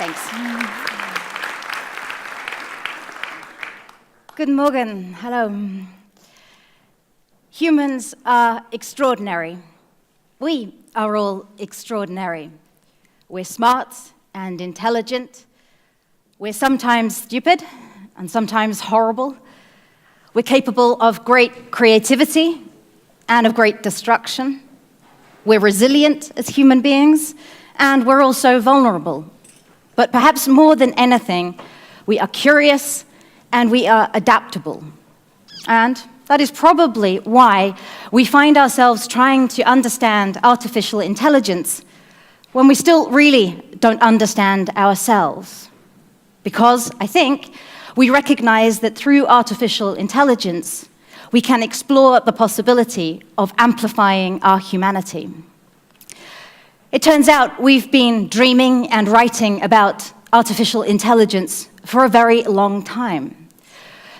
Thanks. Guten Morgen. Hello. Humans are extraordinary. We are all extraordinary. We're smart and intelligent. We're sometimes stupid and sometimes horrible. We're capable of great creativity and of great destruction. We're resilient as human beings, and we're also vulnerable. But perhaps more than anything, we are curious and we are adaptable. And that is probably why we find ourselves trying to understand artificial intelligence when we still really don't understand ourselves. Because I think we recognize that through artificial intelligence, we can explore the possibility of amplifying our humanity. It turns out we've been dreaming and writing about artificial intelligence for a very long time.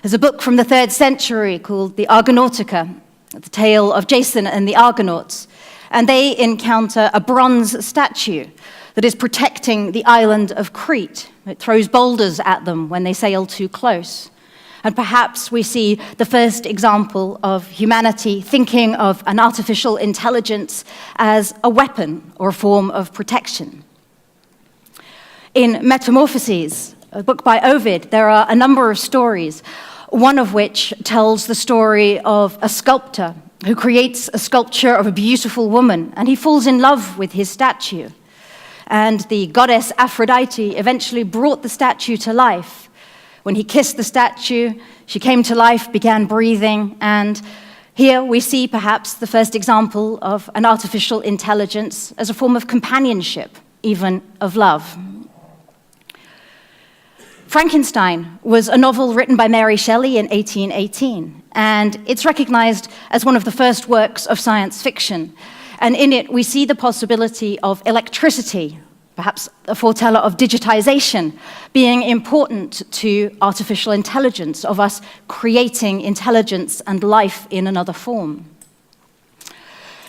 There's a book from the 3rd century called The Argonautica, the tale of Jason and the Argonauts, and they encounter a bronze statue that is protecting the island of Crete. It throws boulders at them when they sail too close. And perhaps we see the first example of humanity thinking of an artificial intelligence as a weapon or a form of protection. In Metamorphoses, a book by Ovid, there are a number of stories, one of which tells the story of a sculptor who creates a sculpture of a beautiful woman, and he falls in love with his statue. And the goddess Aphrodite eventually brought the statue to life. When he kissed the statue, she came to life, began breathing, and here we see perhaps the first example of an artificial intelligence as a form of companionship, even of love. Frankenstein was a novel written by Mary Shelley in 1818, and it's recognized as one of the first works of science fiction. And in it, we see the possibility of electricity, perhaps a foreteller of digitization, being important to artificial intelligence, of us creating intelligence and life in another form.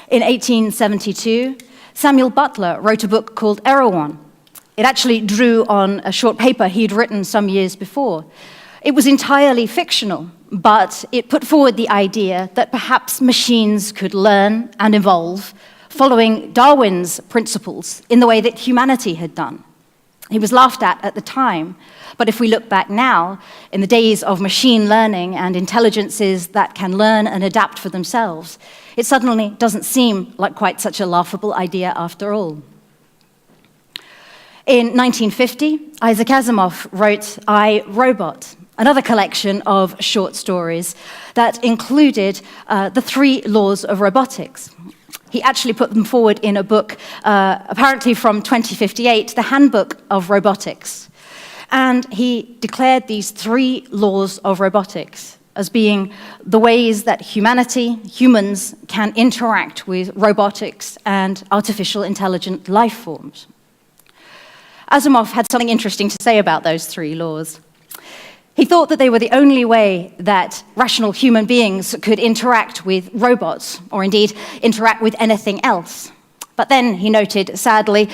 In 1872, Samuel Butler wrote a book called Erewhon. It actually drew on a short paper he'd written some years before. It was entirely fictional, but it put forward the idea that perhaps machines could learn and evolve following Darwin's principles in the way that humanity had done. He was laughed at the time, but if we look back now, in the days of machine learning and intelligences that can learn and adapt for themselves, it suddenly doesn't seem like quite such a laughable idea after all. In 1950, Isaac Asimov wrote I, Robot, another collection of short stories that included the 3 Laws of Robotics. He actually put them forward in a book, apparently from 2058, the Handbook of Robotics. And he declared these 3 laws of robotics as being the ways that humans, can interact with robotics and artificial intelligent life forms. Asimov had something interesting to say about those 3 laws. He thought that they were the only way that rational human beings could interact with robots, or indeed interact with anything else. But then, he noted, sadly,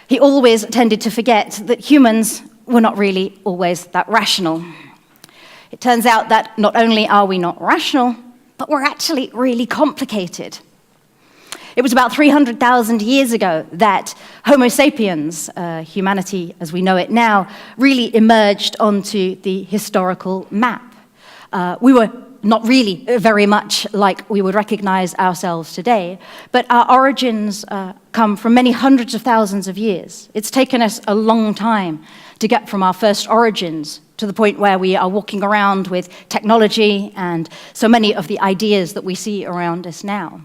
he always tended to forget that humans were not really always that rational. It turns out that not only are we not rational, but we're actually really complicated. It was about 300,000 years ago that Homo sapiens, humanity as we know it now, really emerged onto the historical map. We were not really very much like we would recognize ourselves today, but our origins come from many hundreds of thousands of years. It's taken us a long time to get from our first origins to the point where we are walking around with technology and so many of the ideas that we see around us now.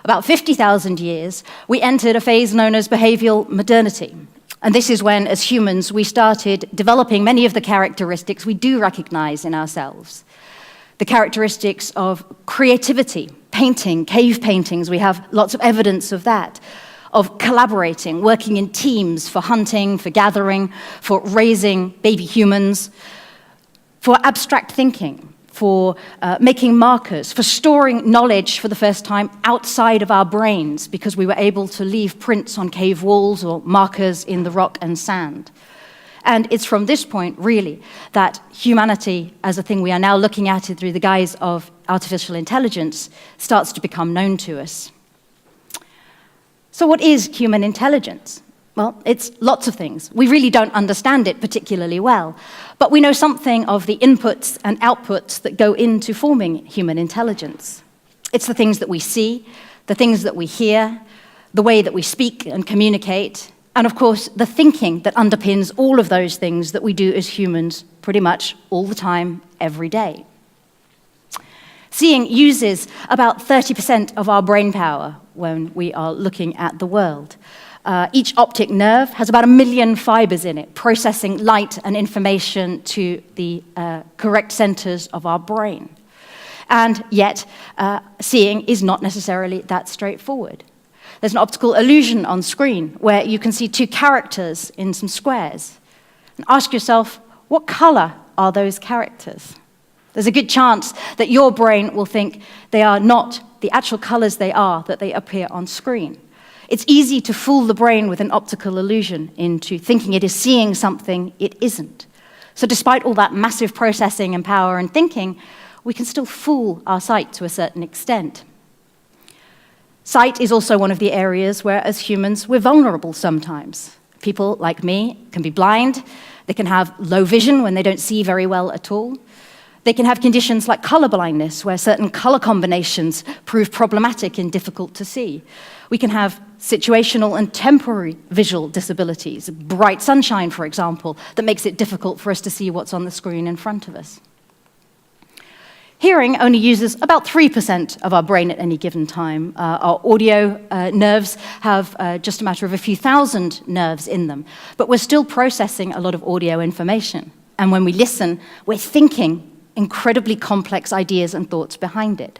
About 50,000 years, we entered a phase known as behavioral modernity. And this is when, as humans, we started developing many of the characteristics we do recognize in ourselves. The characteristics of creativity, painting, cave paintings, we have lots of evidence of that, of collaborating, working in teams for hunting, for gathering, for raising baby humans, for abstract thinking, for making markers, for storing knowledge for the first time outside of our brains because we were able to leave prints on cave walls or markers in the rock and sand. And it's from this point, really, that humanity, as a thing we are now looking at it through the guise of artificial intelligence, starts to become known to us. So what is human intelligence? Well, it's lots of things. We really don't understand it particularly well, but we know something of the inputs and outputs that go into forming human intelligence. It's the things that we see, the things that we hear, the way that we speak and communicate, and of course, the thinking that underpins all of those things that we do as humans pretty much all the time, every day. Seeing uses about 30% of our brain power when we are looking at the world. Each optic nerve has about 1 million fibers in it, processing light and information to the correct centers of our brain. And yet, seeing is not necessarily that straightforward. There's an optical illusion on screen where you can see 2 characters in some squares. And ask yourself, what color are those characters? There's a good chance that your brain will think they are not the actual colors they are, that they appear on screen. It's easy to fool the brain with an optical illusion into thinking it is seeing something it isn't. So despite all that massive processing and power and thinking, we can still fool our sight to a certain extent. Sight is also one of the areas where, as humans, we're vulnerable sometimes. People like me can be blind. They can have low vision when they don't see very well at all. They can have conditions like color blindness, where certain color combinations prove problematic and difficult to see. We can have situational and temporary visual disabilities, bright sunshine, for example, that makes it difficult for us to see what's on the screen in front of us. Hearing only uses about 3% of our brain at any given time. Our audio nerves have just a matter of a few thousand nerves in them, but we're still processing a lot of audio information. And when we listen, we're thinking incredibly complex ideas and thoughts behind it.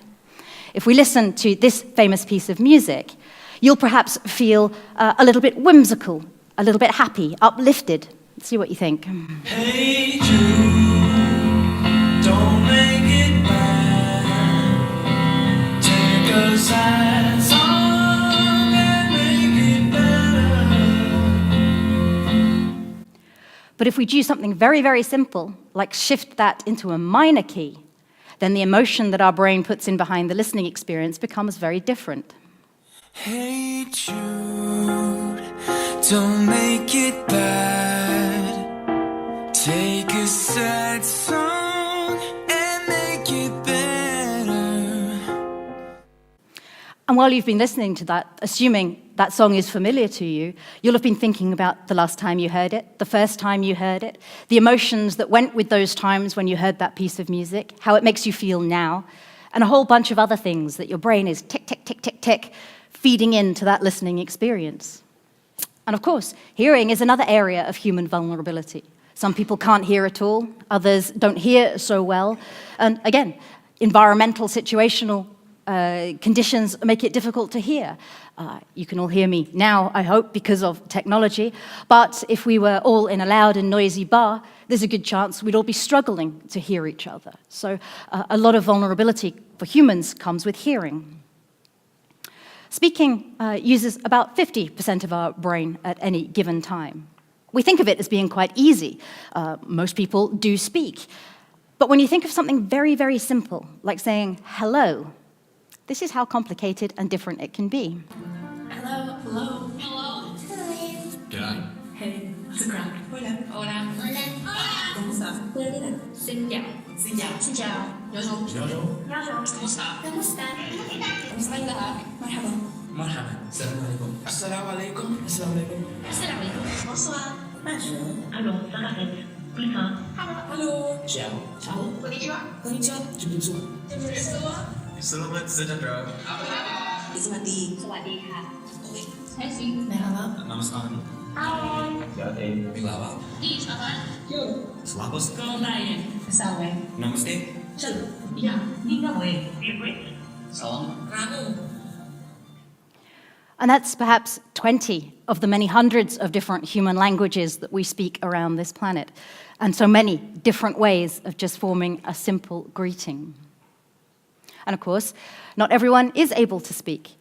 If we listen to this famous piece of music, you'll perhaps feel a little bit whimsical, a little bit happy, uplifted. Let's see what you think. Hey Jude, don't make it bad. Take a sad song and make it better. But if we do something very, very simple, like shift that into a minor key, then the emotion that our brain puts in behind the listening experience becomes very different. Hey Jude, don't make it bad. Take a sad song and make it better. And while you've been listening to that, assuming that song is familiar to you, you'll have been thinking about the last time you heard it, the first time you heard it, the emotions that went with those times when you heard that piece of music, how it makes you feel now, and a whole bunch of other things that your brain is tick, tick, tick, tick, tick, feeding into that listening experience. And of course, hearing is another area of human vulnerability. Some people can't hear at all, others don't hear so well, and again, environmental, situational conditions make it difficult to hear. You can all hear me now, I hope, because of technology, but if we were all in a loud and noisy bar, there's a good chance we'd all be struggling to hear each other. So a lot of vulnerability for humans comes with hearing. Speaking uses about 50% of our brain at any given time. We think of it as being quite easy. Most people do speak. But when you think of something very, very simple, like saying hello, this is how complicated and different it can be. Hello. Hello. Hello. G'day. Hey, what's the crowd? Hola. Hola. Hola. ¿Cómo estás? Bien. Xin chào. Xin chào. Xin chào. Bonjour. Bonjour. Bonjour. ¿Cómo está? ¿Cómo está? ¿Cómo está? مرحبا. مرحبا. السلام عليكم. السلام عليكم. السلام عليكم. السلام عليكم. Bonsoir. Bonjour. Allô, ça va être plus tard. Hello. Ciao. Ciao. Konnichiwa. Konnichiwa. Konnichiwa. Konnichiwa. Selamat sejahtera. สวัสดี สวัสดีค่ะใช่สิ Merhaba. Namaskar. Halo. Miglava. Di apa? Yo. Slapos. Kalau tanya. Sawe. Namaste. Chal. Ya, ni nggak boleh. Salam. Ramu. And that's perhaps 20 of the many hundreds of different human languages that we speak around this planet, and so many different ways of just forming a simple greeting. And of course, not everyone is able to speak.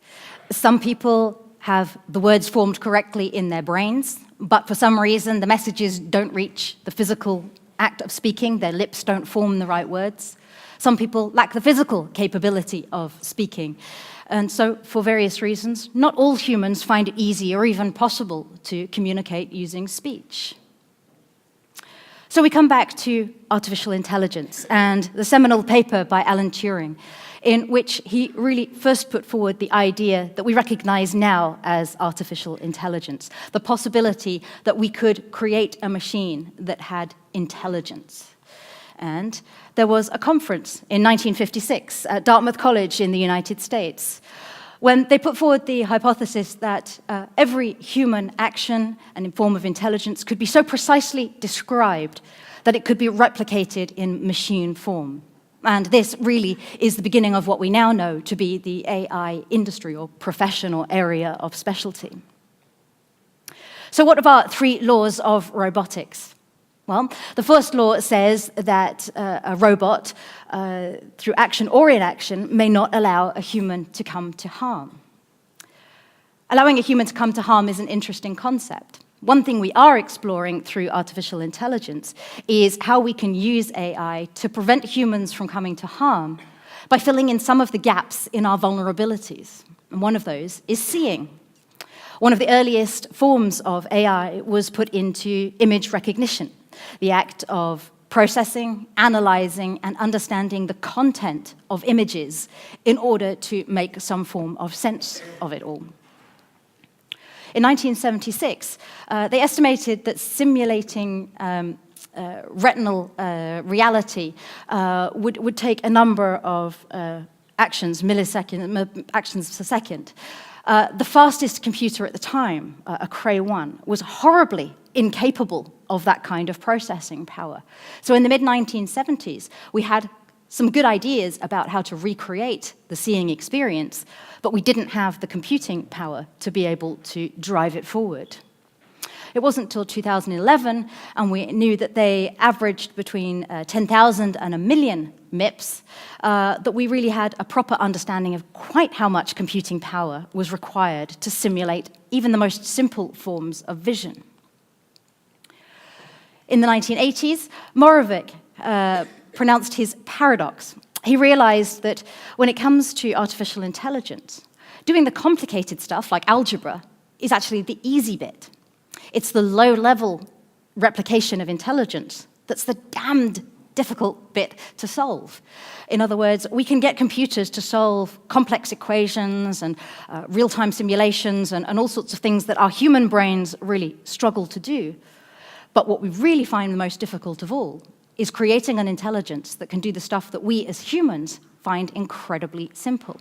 Some people have the words formed correctly in their brains, but for some reason the messages don't reach the physical act of speaking, their lips don't form the right words. Some people lack the physical capability of speaking. And so, for various reasons, not all humans find it easy or even possible to communicate using speech. So we come back to artificial intelligence and the seminal paper by Alan Turing, in which he really first put forward the idea that we recognize now as artificial intelligence, the possibility that we could create a machine that had intelligence. And there was a conference in 1956 at Dartmouth College in the United States when they put forward the hypothesis that every human action and form of intelligence could be so precisely described that it could be replicated in machine form. And this really is the beginning of what we now know to be the AI industry or profession or area of specialty. So what about 3 laws of robotics? Well, the first law says that a robot, through action or inaction, may not allow a human to come to harm. Allowing a human to come to harm is an interesting concept. One thing we are exploring through artificial intelligence is how we can use AI to prevent humans from coming to harm by filling in some of the gaps in our vulnerabilities. And one of those is seeing. One of the earliest forms of AI was put into image recognition, the act of processing, analyzing, and understanding the content of images in order to make some form of sense of it all. In 1976, they estimated that simulating retinal reality would take a number of actions per second. The fastest computer at the time, a Cray 1, was horribly incapable of that kind of processing power. So in the mid-1970s, we had some good ideas about how to recreate the seeing experience, but we didn't have the computing power to be able to drive it forward. It wasn't until 2011, and we knew that they averaged between 10,000 and 1 million MIPS, that we really had a proper understanding of quite how much computing power was required to simulate even the most simple forms of vision. In the 1980s, Moravec pronounced his paradox. He realized that when it comes to artificial intelligence, doing the complicated stuff like algebra is actually the easy bit. It's the low-level replication of intelligence that's the damned difficult bit to solve. In other words, we can get computers to solve complex equations and real-time simulations and all sorts of things that our human brains really struggle to do. But what we really find the most difficult of all is creating an intelligence that can do the stuff that we as humans find incredibly simple.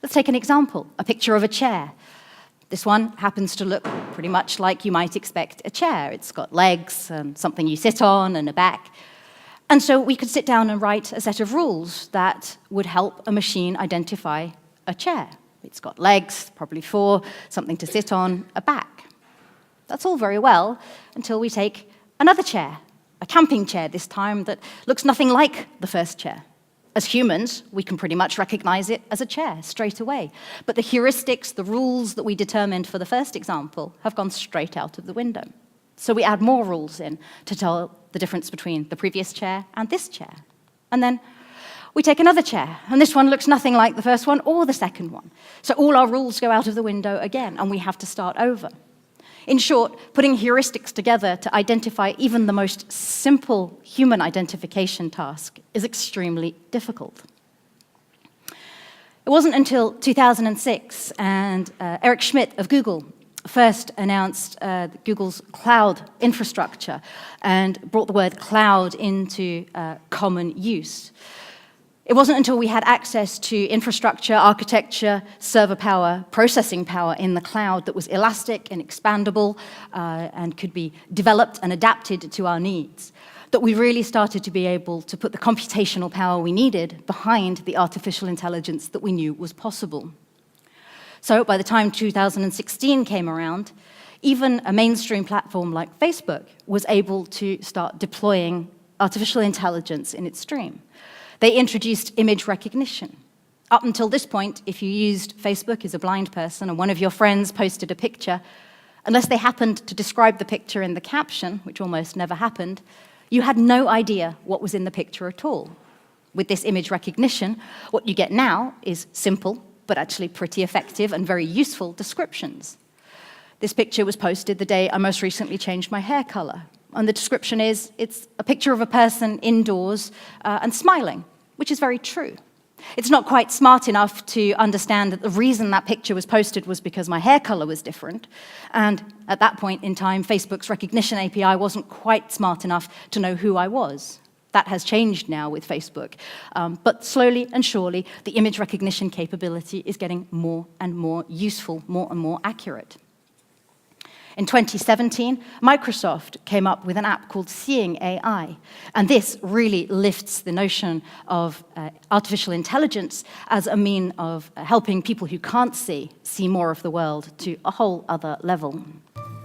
Let's take an example, a picture of a chair. This one happens to look pretty much like you might expect a chair. It's got legs and something you sit on and a back. And so we could sit down and write a set of rules that would help a machine identify a chair. It's got legs, probably 4, something to sit on, a back. That's all very well until we take another chair, a camping chair this time that looks nothing like the first chair. As humans, we can pretty much recognize it as a chair straight away. But the heuristics, the rules that we determined for the first example, have gone straight out of the window. So we add more rules in to tell the difference between the previous chair and this chair. And then we take another chair, and this one looks nothing like the first one or the second one. So all our rules go out of the window again, and we have to start over. In short, putting heuristics together to identify even the most simple human identification task is extremely difficult. It wasn't until 2006 and Eric Schmidt of Google first announced Google's cloud infrastructure and brought the word cloud into common use. It wasn't until we had access to infrastructure, architecture, server power, processing power in the cloud that was elastic and expandable and could be developed and adapted to our needs that we really started to be able to put the computational power we needed behind the artificial intelligence that we knew was possible. So by the time 2016 came around, even a mainstream platform like Facebook was able to start deploying artificial intelligence in its stream. They introduced image recognition. Up until this point, if you used Facebook as a blind person and one of your friends posted a picture, unless they happened to describe the picture in the caption, which almost never happened, you had no idea what was in the picture at all. With this image recognition, what you get now is simple, but actually pretty effective and very useful descriptions. This picture was posted the day I most recently changed my hair color. And the description is, it's a picture of a person indoors and smiling, which is very true. It's not quite smart enough to understand that the reason that picture was posted was because my hair color was different. And at that point in time, Facebook's recognition API wasn't quite smart enough to know who I was. That has changed now with Facebook. But slowly and surely, the image recognition capability is getting more and more useful, more and more accurate. In 2017, Microsoft came up with an app called Seeing AI, and this really lifts the notion of artificial intelligence as a mean of helping people who can't see more of the world to a whole other level.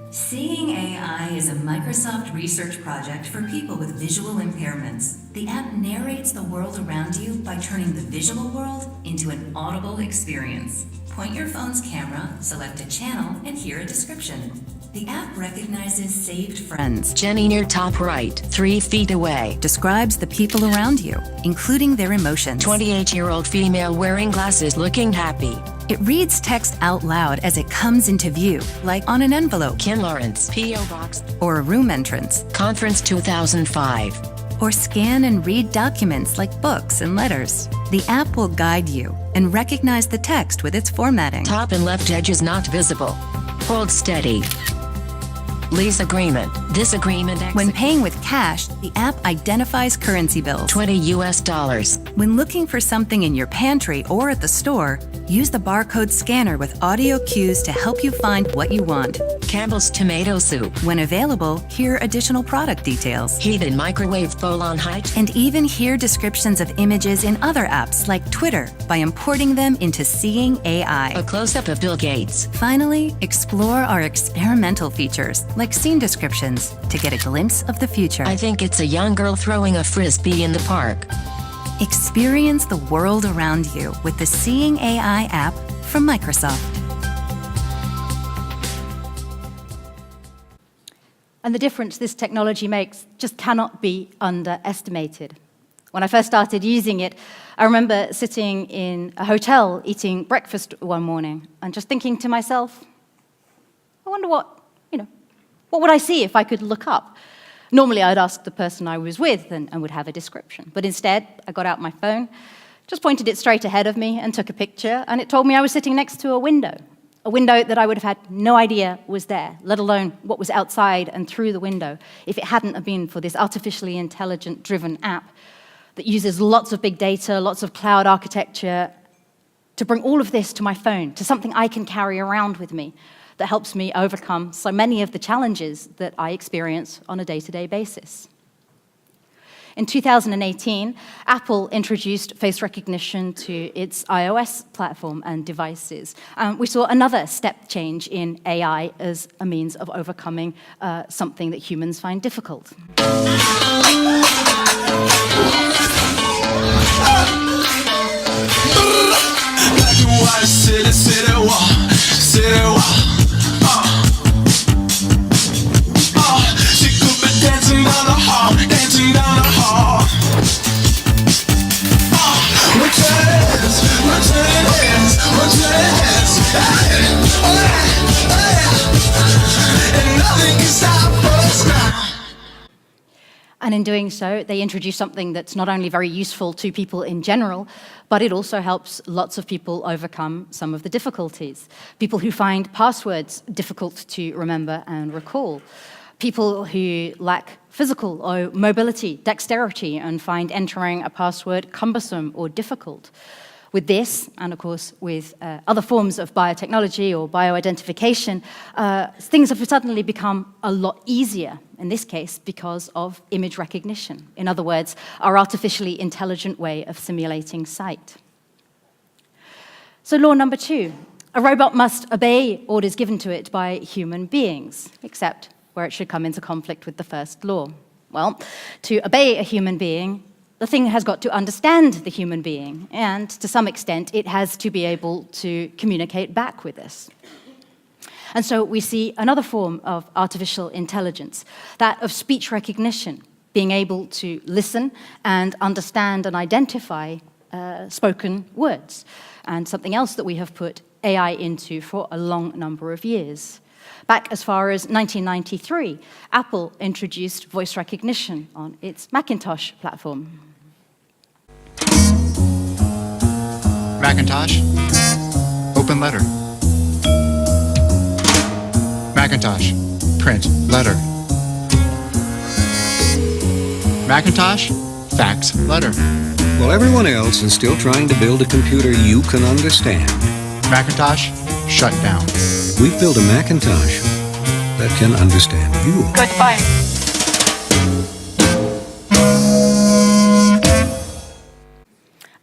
Seeing AI is a Microsoft research project for people with visual impairments. The app narrates the world around you by turning the visual world into an audible experience. Point your phone's camera, select a channel, and hear a description. The app recognizes saved friends. Jenny near top right, 3 feet away. Describes the people around you, including their emotions. 28-year-old female wearing glasses looking happy. It reads text out loud as it comes into view, like on an envelope. Ken Lawrence, P.O. Box. Or a room entrance. Conference 2005. Or scan and read documents like books and letters. The app will guide you and recognize the text with its formatting. Top and left edge is not visible. Hold steady. Lease agreement. This agreement When paying with cash, the app identifies currency bills. $20 US. When looking for something in your pantry or at the store, use the barcode scanner with audio cues to help you find what you want. Campbell's tomato soup. When available, hear additional product details. Heated microwave bowl on height. And even hear descriptions of images in other apps like Twitter by importing them into Seeing AI. A close-up of Bill Gates. Finally, explore our experimental features like scene descriptions to get a glimpse of the future. I think it's a young girl throwing a frisbee in the park. Experience the world around you with the Seeing AI app from Microsoft. And the difference this technology makes just cannot be underestimated. When I first started using it, I remember sitting in a hotel eating breakfast one morning and just thinking to myself, I wonder what would I see if I could look up? Normally, I'd ask the person I was with and would have a description. But instead, I got out my phone, just pointed it straight ahead of me and took a picture, and it told me I was sitting next to a window that I would have had no idea was there, let alone what was outside and through the window, if it hadn't have been for this artificially intelligent-driven app that uses lots of big data, lots of cloud architecture, to bring all of this to my phone, to something I can carry around with me, that helps me overcome so many of the challenges that I experience on a day-to-day basis. In 2018, Apple introduced face recognition to its iOS platform and devices. We saw another step change in AI as a means of overcoming something that humans find difficult. And in doing so, they introduce something that's not only very useful to people in general, but it also helps lots of people overcome some of the difficulties. People who find passwords difficult to remember and recall. People who lack physical or mobility, dexterity, and find entering a password cumbersome or difficult. With this, and of course with other forms of biotechnology or bioidentification, things have suddenly become a lot easier, in this case because of image recognition. In other words, our artificially intelligent way of simulating sight. So law number 2, A robot must obey orders given to it by human beings, except where it should come into conflict with the first law. Well, to obey a human being, the thing has got to understand the human being, and to some extent, it has to be able to communicate back with us. And so we see another form of artificial intelligence, that of speech recognition, being able to listen and understand and identify spoken words, and something else that we have put AI into for a long number of years. Back as far as 1993, Apple introduced voice recognition on its Macintosh platform. Macintosh, open letter. Macintosh, print letter. Macintosh, fax letter. While everyone else is still trying to build a computer you can understand, Macintosh, shut down. we've built a Macintosh that can understand you. Goodbye.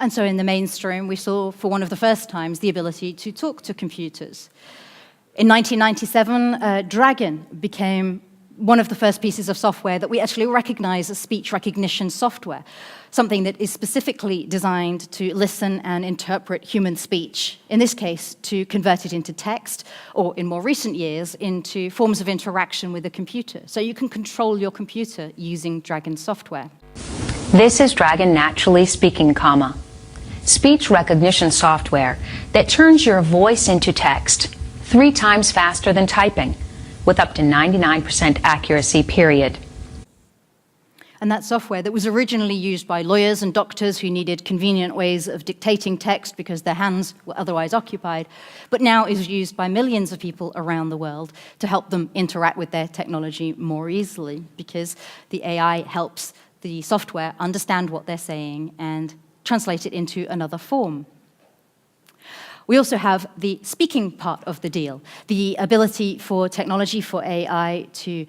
And so in the mainstream, we saw for one of the first times the ability to talk to computers. In 1997, Dragon became one of the first pieces of software that we actually recognize as speech recognition software, something that is specifically designed to listen and interpret human speech, in this case, to convert it into text, or in more recent years, into forms of interaction with a computer. So you can control your computer using Dragon software. This is Dragon Naturally Speaking, speech recognition software that turns your voice into text 3 times faster than typing, with up to 99% accuracy, period. And that software that was originally used by lawyers and doctors who needed convenient ways of dictating text because their hands were otherwise occupied, but now is used by millions of people around the world to help them interact with their technology more easily, because the AI helps the software understand what they're saying and translate it into another form. We also have the speaking part of the deal, the ability for technology, for AI to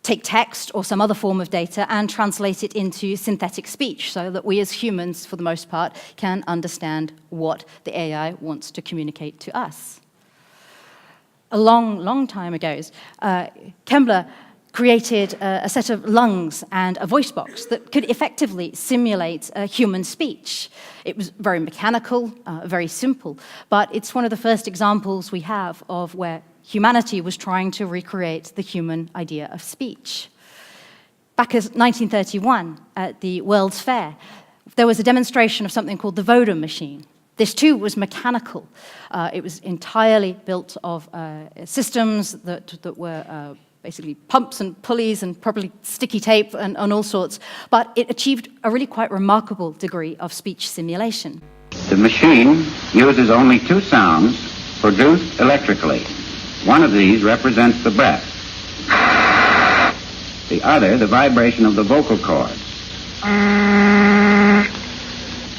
take text or some other form of data and translate it into synthetic speech so that we as humans, for the most part, can understand what the AI wants to communicate to us. A long, long time ago, Kembler created a set of lungs and a voice box that could effectively simulate human speech. It was very mechanical, very simple, but it's one of the first examples we have of where humanity was trying to recreate the human idea of speech. Back in 1931, at the World's Fair, there was a demonstration of something called the Voder machine. This too was mechanical. It was entirely built of systems that were basically pumps and pulleys and probably sticky tape and all sorts, but it achieved a really quite remarkable degree of speech simulation. The machine uses only 2 sounds produced electrically. One of these represents the breath. The other, the vibration of the vocal cords.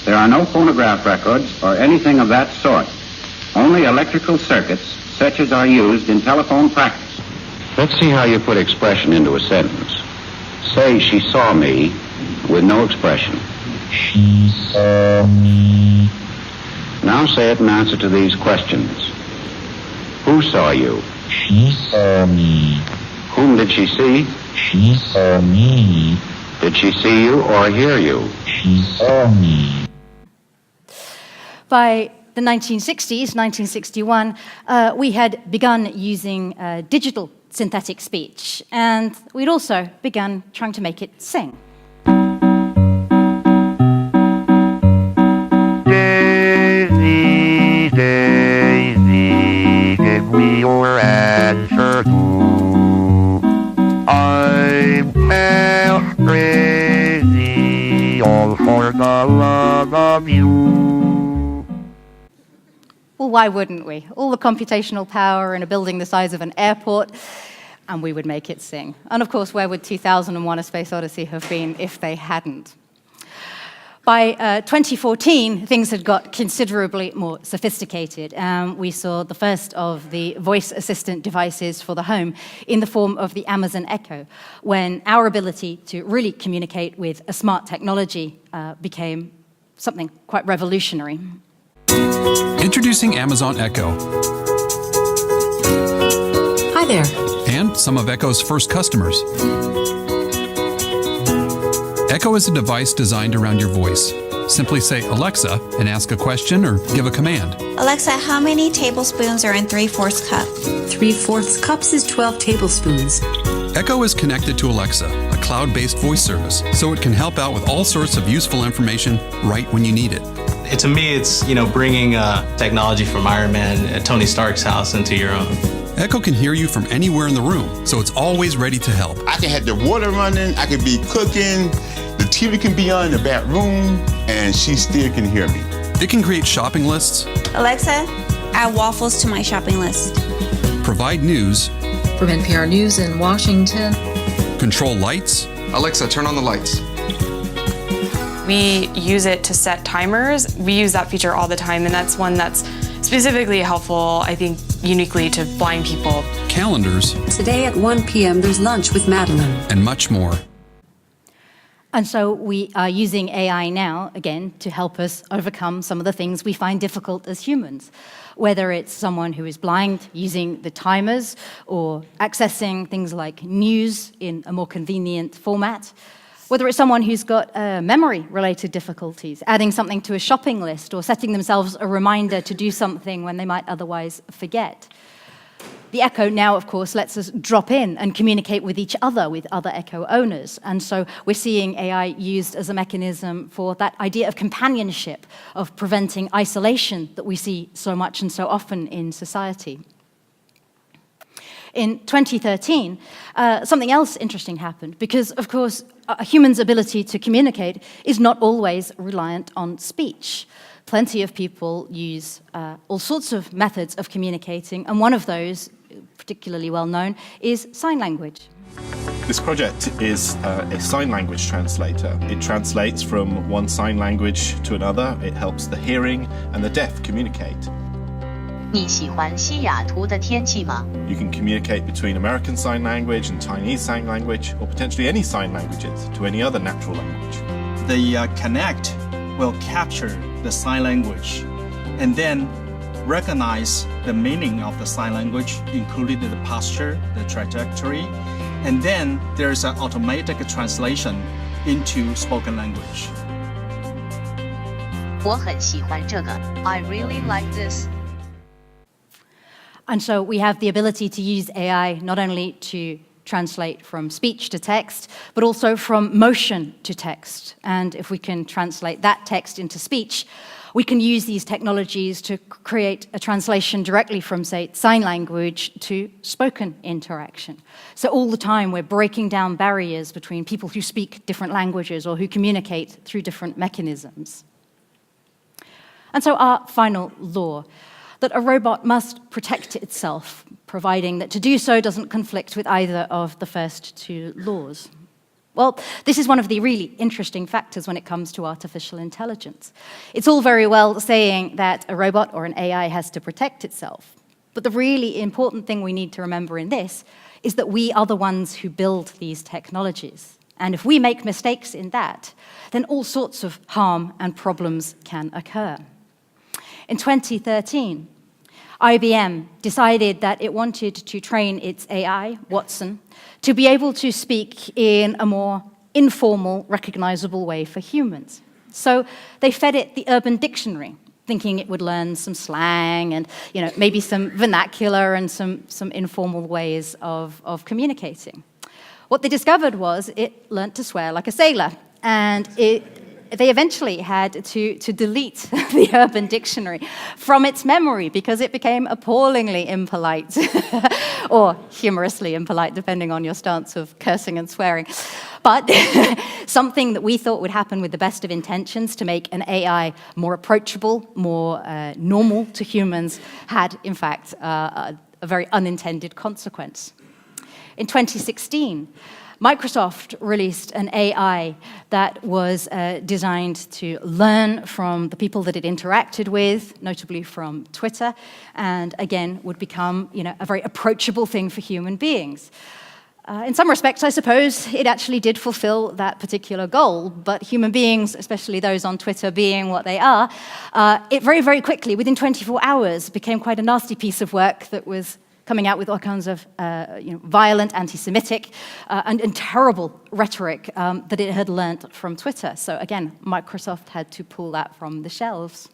There are no phonograph records or anything of that sort. Only electrical circuits such as are used in telephone practice. Let's see how you put expression into a sentence. Say, she saw me, with no expression. She saw me. Now say it in answer to these questions. Who saw you? She saw me. Whom did she see? She saw me. Did she see you or hear you? She saw me. By the 1960s, 1961, we had begun using digital synthetic speech, and we'd also begun trying to make it sing. Daisy, Daisy, give me your answer too. I'm half crazy, all for the love of you. Well, why wouldn't we? All the computational power in a building the size of an airport, and we would make it sing. And of course, where would 2001: A Space Odyssey have been if they hadn't? By 2014, things had got considerably more sophisticated. We saw the first of the voice assistant devices for the home in the form of the Amazon Echo, when our ability to really communicate with a smart technology became something quite revolutionary. Introducing Amazon Echo. Hi there. And some of Echo's first customers. Echo is a device designed around your voice. Simply say Alexa and ask a question or give a command. Alexa, how many tablespoons are in 3/4 cup? 3/4 cups is 12 tablespoons. Echo is connected to Alexa, a cloud-based voice service, so it can help out with all sorts of useful information right when you need it. To me, it's, bringing technology from Iron Man, Tony Stark's house into your own. Echo can hear you from anywhere in the room, so it's always ready to help. I can have the water running, I can be cooking, the TV can be on in the back room, and she still can hear me. It can create shopping lists. Alexa, add waffles to my shopping list. Provide news. From NPR News in Washington. Control lights. Alexa, turn on the lights. We use it to set timers. We use that feature all the time, and that's one that's specifically helpful, I think, uniquely to blind people. Calendars. Today at 1 p.m. there's lunch with Madeline. And much more. And so we are using AI now, again, to help us overcome some of the things we find difficult as humans. Whether it's someone who is blind using the timers or accessing things like news in a more convenient format. Whether it's someone who's got memory-related difficulties, adding something to a shopping list or setting themselves a reminder to do something when they might otherwise forget. The Echo now, of course, lets us drop in and communicate with each other, with other Echo owners. And so we're seeing AI used as a mechanism for that idea of companionship, of preventing isolation that we see so much and so often in society. In 2013, something else interesting happened because, of course, a human's ability to communicate is not always reliant on speech. Plenty of people use all sorts of methods of communicating, and one of those, particularly well known, is sign language. This project is a sign language translator. It translates from one sign language to another. It helps the hearing and the deaf communicate. 你喜欢西雅图的天气吗? You can communicate between American Sign Language and Chinese Sign Language, or potentially any sign languages to any other natural language. The Connect will capture the sign language and then recognize the meaning of the sign language, including the posture, the trajectory, and then there's an automatic translation into spoken language. 我很喜欢这个. I really like this. And so we have the ability to use AI not only to translate from speech to text, but also from motion to text. And if we can translate that text into speech, we can use these technologies to create a translation directly from, say, sign language to spoken interaction. So all the time we're breaking down barriers between people who speak different languages or who communicate through different mechanisms. And so our final law, that a robot must protect itself, providing that to do so doesn't conflict with either of the first two laws. Well, this is one of the really interesting factors when it comes to artificial intelligence. It's all very well saying that a robot or an AI has to protect itself, but the really important thing we need to remember in this is that we are the ones who build these technologies. And if we make mistakes in that, then all sorts of harm and problems can occur. In 2013, IBM decided that it wanted to train its AI, Watson, to be able to speak in a more informal, recognizable way for humans. So they fed it the Urban Dictionary, thinking it would learn some slang and maybe some vernacular and some informal ways of communicating. What they discovered was it learnt to swear like a sailor, and they eventually had to delete the Urban Dictionary from its memory because it became appallingly impolite, or humorously impolite, depending on your stance of cursing and swearing. But something that we thought would happen with the best of intentions to make an AI more approachable, more normal to humans, had, in fact, a very unintended consequence. In 2016, Microsoft released an AI that was designed to learn from the people that it interacted with, notably from Twitter, and again would become a very approachable thing for human beings. In some respects, I suppose, it actually did fulfill that particular goal, but human beings, especially those on Twitter being what they are, it very, very quickly, within 24 hours, became quite a nasty piece of work that was coming out with all kinds of violent, anti-Semitic, and terrible rhetoric that it had learnt from Twitter. So again, Microsoft had to pull that from the shelves.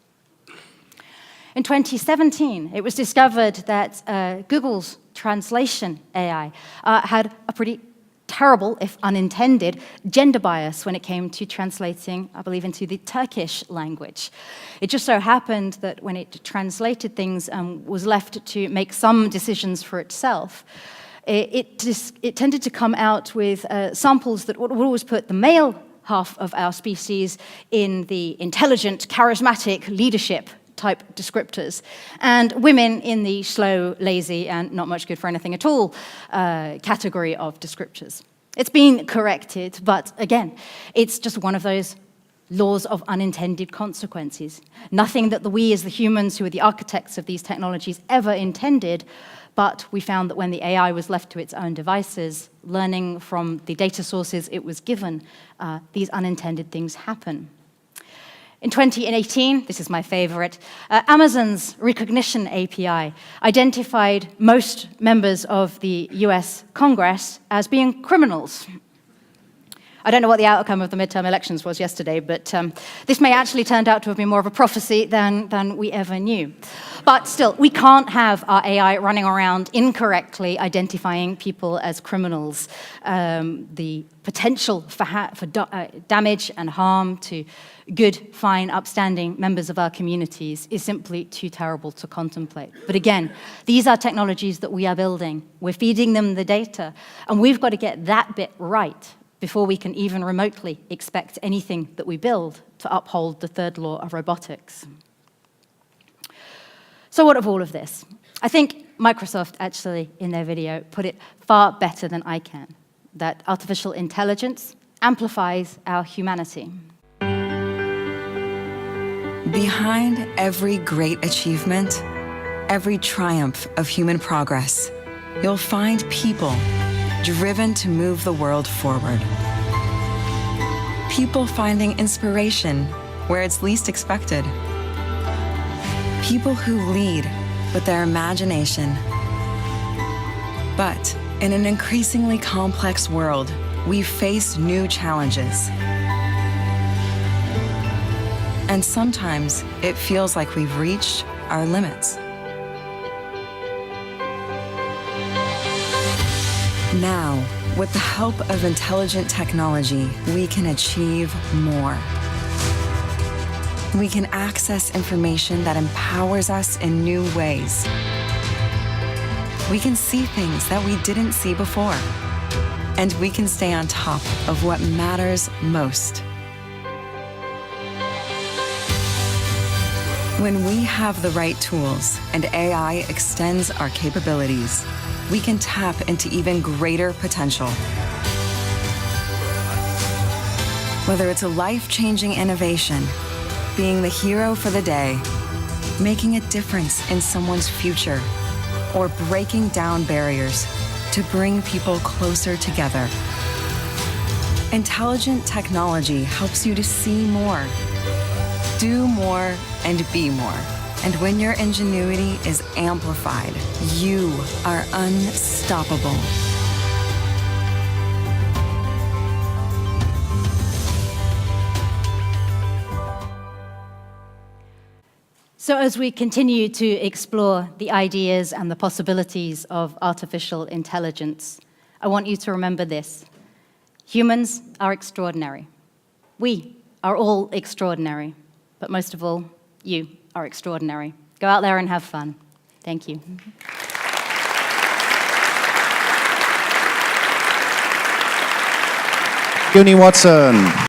In 2017, it was discovered that Google's translation AI had a pretty terrible, if unintended, gender bias when it came to translating, I believe, into the Turkish language. It just so happened that when it translated things and was left to make some decisions for itself, it tended to come out with samples that would always put the male half of our species in the intelligent, charismatic leadership type descriptors, and women in the slow, lazy, and not much good for anything at all category of descriptors. It's been corrected, but again, it's just one of those laws of unintended consequences. Nothing that we as the humans who are the architects of these technologies ever intended, but we found that when the AI was left to its own devices, learning from the data sources it was given, these unintended things happen. In 2018, this is my favorite, Amazon's recognition API identified most members of the US Congress as being criminals. I don't know what the outcome of the midterm elections was yesterday, but this may actually turned out to have been more of a prophecy than we ever knew. But still, we can't have our AI running around incorrectly identifying people as criminals. The potential for damage and harm to good, fine, upstanding members of our communities is simply too terrible to contemplate. But again, these are technologies that we are building. We're feeding them the data, and we've got to get that bit right before we can even remotely expect anything that we build to uphold the third law of robotics. So what of all of this? I think Microsoft actually, in their video, put it far better than I can, that artificial intelligence amplifies our humanity. Behind every great achievement, every triumph of human progress, you'll find people driven to move the world forward. People finding inspiration where it's least expected. People who lead with their imagination. But in an increasingly complex world, we face new challenges. And sometimes it feels like we've reached our limits. Now, with the help of intelligent technology, we can achieve more. We can access information that empowers us in new ways. We can see things that we didn't see before. And we can stay on top of what matters most. When we have the right tools and AI extends our capabilities, we can tap into even greater potential. Whether it's a life-changing innovation, being the hero for the day, making a difference in someone's future, or breaking down barriers to bring people closer together. Intelligent technology helps you to see more, do more, and be more. And when your ingenuity is amplified, you are unstoppable. So as we continue to explore the ideas and the possibilities of artificial intelligence, I want you to remember this. Humans are extraordinary. We are all extraordinary. But most of all, you are extraordinary. Go out there and have fun. Thank you. Léonie Watson.